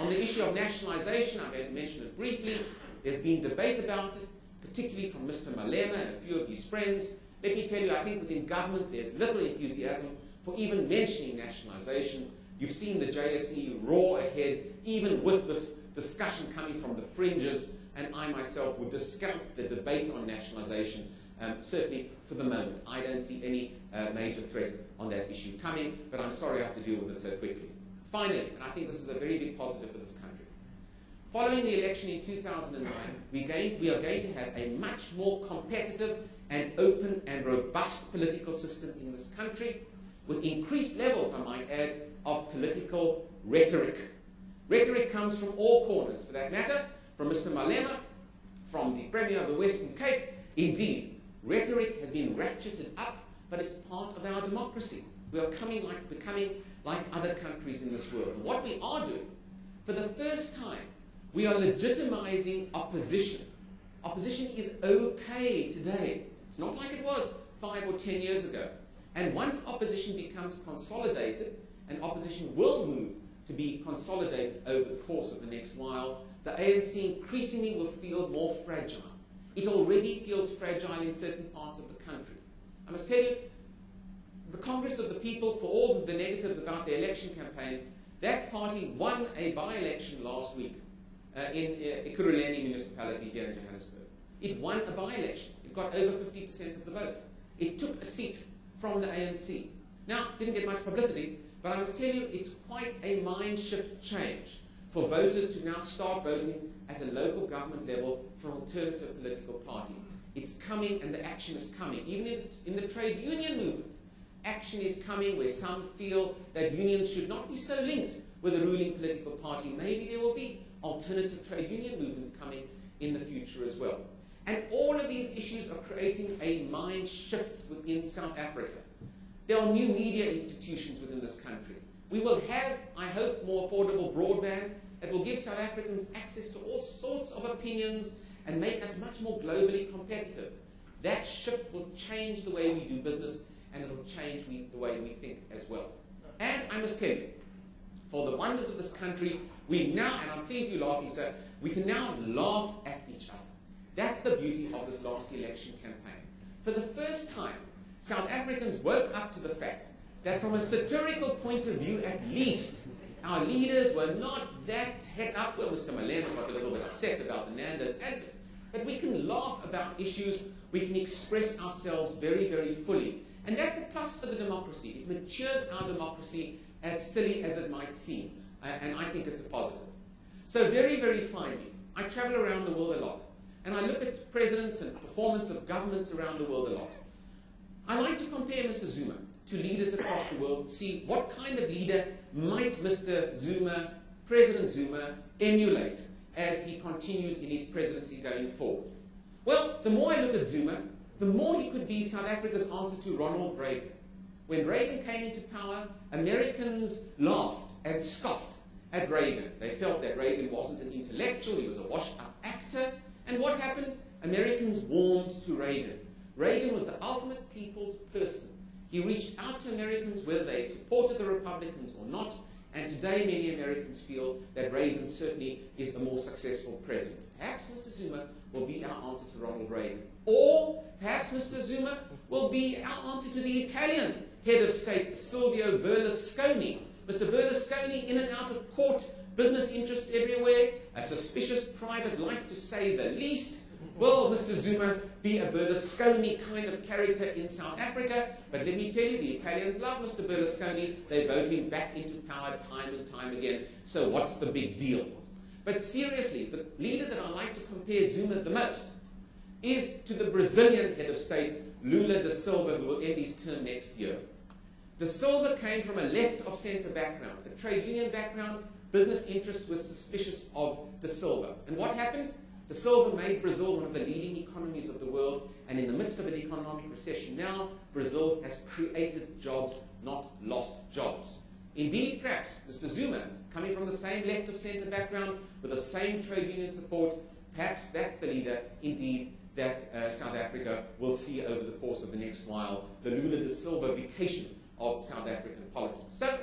On the issue of nationalisation, I'm going to mention it briefly. There's been debate about it, particularly from Mr. Malema and a few of his friends. Let me tell you, I think within government there's little enthusiasm for even mentioning nationalisation. You've seen the JSE roar ahead, even with this discussion coming from the fringes, and I myself would discount the debate on nationalisation, certainly for the moment. I don't see any major threat on that issue coming, but I'm sorry I have to deal with it so quickly. Finally, and I think this is a very big positive for this country, following the election in 2009, we are going to have a much more competitive and open and robust political system in this country, with increased levels, I might add, of political rhetoric. Rhetoric comes from all corners, for that matter, from Mr. Malema, from the Premier of the Western Cape. Indeed, rhetoric has been ratcheted up, but it's part of our democracy. We are becoming like other countries in this world. And what we are doing, for the first time, we are legitimizing opposition. Opposition is okay today. It's not like it was 5 or 10 years ago. And once opposition becomes consolidated, and opposition will move to be consolidated over the course of the next while, the ANC increasingly will feel more fragile. It already feels fragile in certain parts of the country. I must tell you, the Congress of the People, for all of the negatives about the election campaign, that party won a by-election last week in Ekurhuleni municipality here in Johannesburg. It won a by-election. It got over 50% of the vote. It took a seat from the ANC. Now, it didn't get much publicity, but I must tell you, it's quite a mind shift change for voters to now start voting at a local government level for an alternative political party. It's coming, and the action is coming. Even in the trade union movement, action is coming where some feel that unions should not be so linked with a ruling political party. Maybe there will be alternative trade union movements coming in the future as well. And all of these issues are creating a mind shift within South Africa. There are new media institutions within this country. We will have, I hope, more affordable broadband that will give South Africans access to all sorts of opinions and make us much more globally competitive. That shift will change the way we do business, and it will change the way we think as well. And I must tell you, for the wonders of this country, we now, and I'm pleased you're laughing, sir, we can now laugh at each other. That's the beauty of this last election campaign. For the first time, South Africans woke up to the fact that from a satirical point of view at least, our leaders were not that het up. Well, Mr. Malema got a little bit upset about the Nando's advert. But we can laugh about issues, we can express ourselves very, very fully. And that's a plus for the democracy. It matures our democracy, as silly as it might seem. And I think it's a positive. So very, very finally, I travel around the world a lot. And I look at presidents and performance of governments around the world a lot. I like to compare Mr. Zuma to leaders across the world and see what kind of leader might Mr. Zuma, President Zuma, emulate as he continues in his presidency going forward. Well, the more I look at Zuma, the more he could be South Africa's answer to Ronald Reagan. When Reagan came into power, Americans laughed and scoffed at Reagan. They felt that Reagan wasn't an intellectual, he was a washed-up actor. And what happened? Americans warmed to Reagan. Reagan was the ultimate people's person. He reached out to Americans whether they supported the Republicans or not, and today many Americans feel that Reagan certainly is the more successful president. Perhaps Mr. Zuma will be our answer to Ronald Reagan. Or perhaps Mr. Zuma will be our answer to the Italian head of state, Silvio Berlusconi. Mr. Berlusconi, in and out of court, business interests everywhere, a suspicious private life to say the least. Will Mr. Zuma be a Berlusconi kind of character in South Africa? But let me tell you, the Italians love Mr. Berlusconi. They vote him back into power time and time again. So what's the big deal? But seriously, the leader that I like to compare Zuma the most is to the Brazilian head of state, Lula da Silva, who will end his term next year. Da Silva came from a left-of-center background, a trade union background. Business interests were suspicious of Da Silva. And what happened? Da Silva made Brazil one of the leading economies of the world, and in the midst of an economic recession now, Brazil has created jobs, not lost jobs. Indeed, perhaps, Mr. Zuma, coming from the same left-of-center background, with the same trade union support, perhaps that's the leader, indeed, that South Africa will see over the course of the next while, the Lula da Silva vacation of South African politics. So